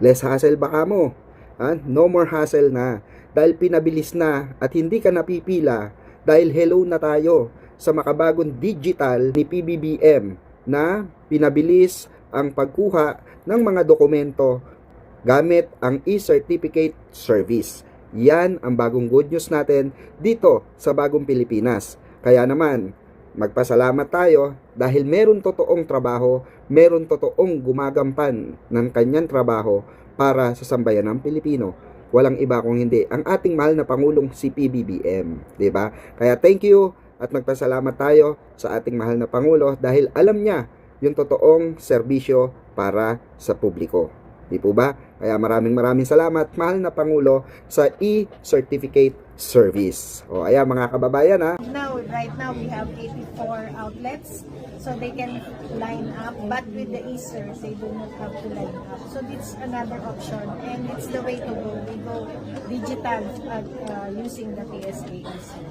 Less hassle baka mo. No more hassle na. Dahil pinabilis na at hindi ka napipila dahil hello na tayo sa makabagong digital ni PBBM na pinabilis ang pagkuha ng mga dokumento gamit ang e-certificate service. Yan ang bagong good news natin dito sa bagong Pilipinas. Kaya naman, magpasalamat tayo dahil meron totoong trabaho, meron totoong gumagampan ng kanyang trabaho para sa sambayan ng Pilipino. Walang iba kung hindi ang ating mahal na Pangulong si PBBM, 'di ba? Kaya thank you at magpasalamat tayo sa ating mahal na Pangulo dahil alam niya yung totoong serbisyo para sa publiko. Di po ba? Kaya maraming salamat, mahal na Pangulo, sa e-certificate service. O ayan mga kababayan ha. Right now we have 84 outlets, so they can line up, but with the e-cert, they do not have to line up. So it's another option, and it's the way to go. We go digital using the PSA e-cert.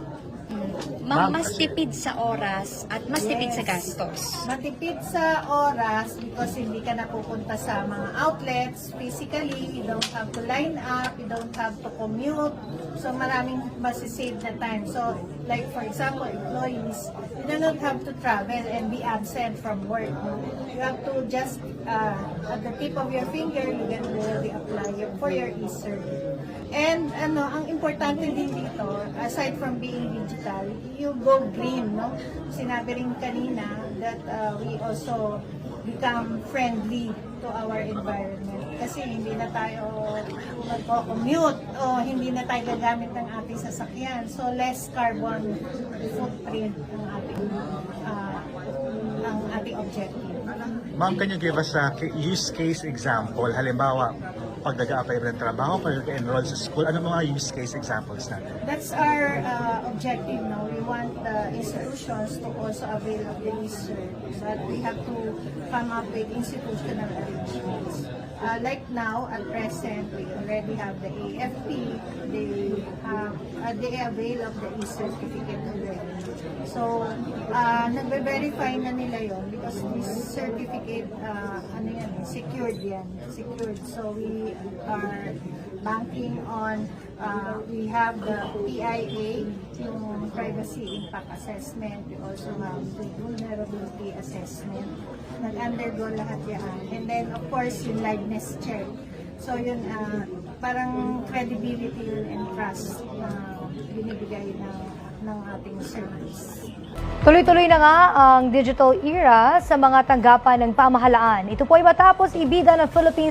Ma'am, mas tipid sa oras at mas tipid sa gastos. Matipid sa oras because hindi ka napupunta sa mga outlets physically, you don't have to line up, you don't have to commute. So maraming masisave na time. So like for example, employees, you do not have to travel and be absent from work. You have to just, at the tip of your finger, you can already apply for your e-cert. And ang importante din dito, aside from being digital, you go green, no? Sinabi rin kanina that we also become friendly to our environment. Kasi hindi na tayo magko-commute o hindi na tayo gagamit ng ating sasakyan. So less carbon footprint ang ating objective. Ma'am, can you give us a use case example? Halimbawa, pag nag-a-apply ng trabaho, pag nag-enroll sa school, ano mga use case examples natin? That's our objective now. We want the institutions to also avail of the e-cert, but we have to come up with institutional arrangements. Like now, at present, we already have the AFP, they avail of the e-certificate already. So, nagbe-verify na nila yon because this certificate, secured yan. Secured. So, we are banking on, we have the PIA, yung Privacy Impact Assessment. We also have the Vulnerability Assessment. Nag-undergo lahat yan. And then, of course, yung liveness check. So, yun, parang credibility yun and trust na binibigay ng ating service. Tuloy-tuloy na nga ang digital era sa mga tanggapan ng pamahalaan. Ito po ay matapos ibida ng Philippines